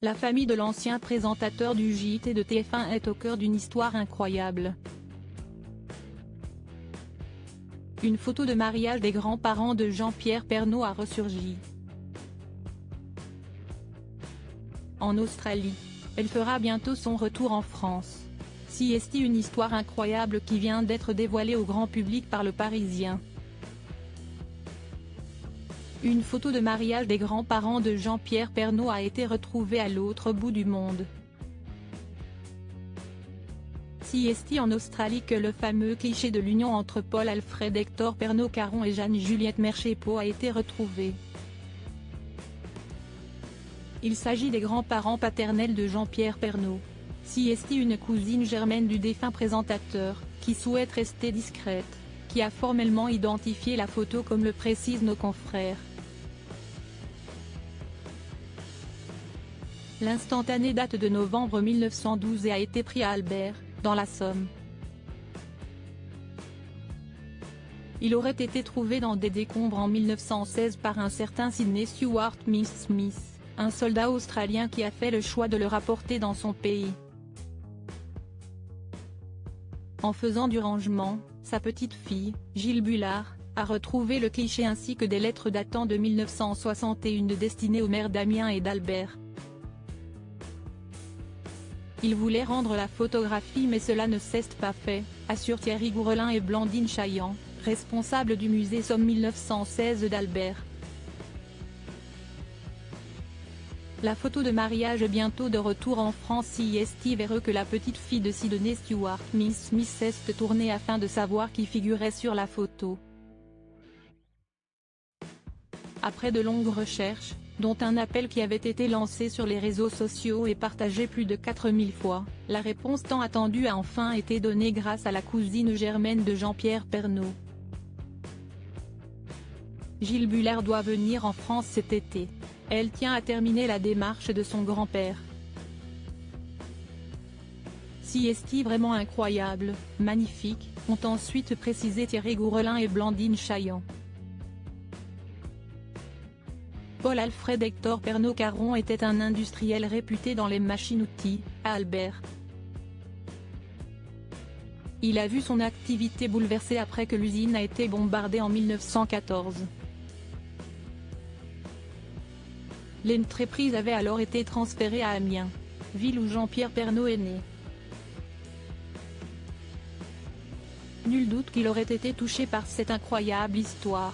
La famille de l'ancien présentateur du JT de TF1 est au cœur d'une histoire incroyable. Une photo de mariage des grands-parents de Jean-Pierre Pernaut a ressurgi. En Australie, elle fera bientôt son retour en France. Si est une histoire incroyable qui vient d'être dévoilée au grand public par Le Parisien. Une photo de mariage des grands-parents de Jean-Pierre Pernaut a été retrouvée à l'autre bout du monde. Si est en Australie que le fameux cliché de l'union entre Paul-Alfred Hector Pernot-Caron et Jeanne-Juliette Merchepeau a été retrouvé. Il s'agit des grands-parents paternels de Jean-Pierre Pernaut. Si est une cousine germaine du défunt présentateur, qui souhaite rester discrète, qui a formellement identifié la photo comme le précisent nos confrères. L'instantané date de novembre 1912 et a été pris à Albert, dans la Somme. Il aurait été trouvé dans des décombres en 1916 par un certain Sydney Stuart Smith, un soldat australien qui a fait le choix de le rapporter dans son pays. En faisant du rangement, sa petite fille, Gilles Bullard, a retrouvé le cliché ainsi que des lettres datant de 1961 destinées aux mères d'Amiens et d'Albert. Il voulait rendre la photographie mais cela ne s'est pas fait, assurent Thierry Gourelin et Blandine Chaillan, responsables du musée Somme 1916 d'Albert. La photo de mariage bientôt de retour en France. Si est heureux que la petite fille de Sydney Stuart Smith s'est tournée afin de savoir qui figurait sur la photo. Après de longues recherches, dont un appel qui avait été lancé sur les réseaux sociaux et partagé plus de 4000 fois, la réponse tant attendue a enfin été donnée grâce à la cousine germaine de Jean-Pierre Pernaut. Gilles Bullard doit venir en France cet été. Elle tient à terminer la démarche de son grand-père. Si est vraiment incroyable, magnifique, ont ensuite précisé Thierry Gourelin et Blandine Chaillan. Paul-Alfred Hector Pernot-Caron était un industriel réputé dans les machines-outils, à Albert. Il a vu son activité bouleversée après que l'usine a été bombardée en 1914. L'entreprise avait alors été transférée à Amiens, ville où Jean-Pierre Pernaut est né. Nul doute qu'il aurait été touché par cette incroyable histoire.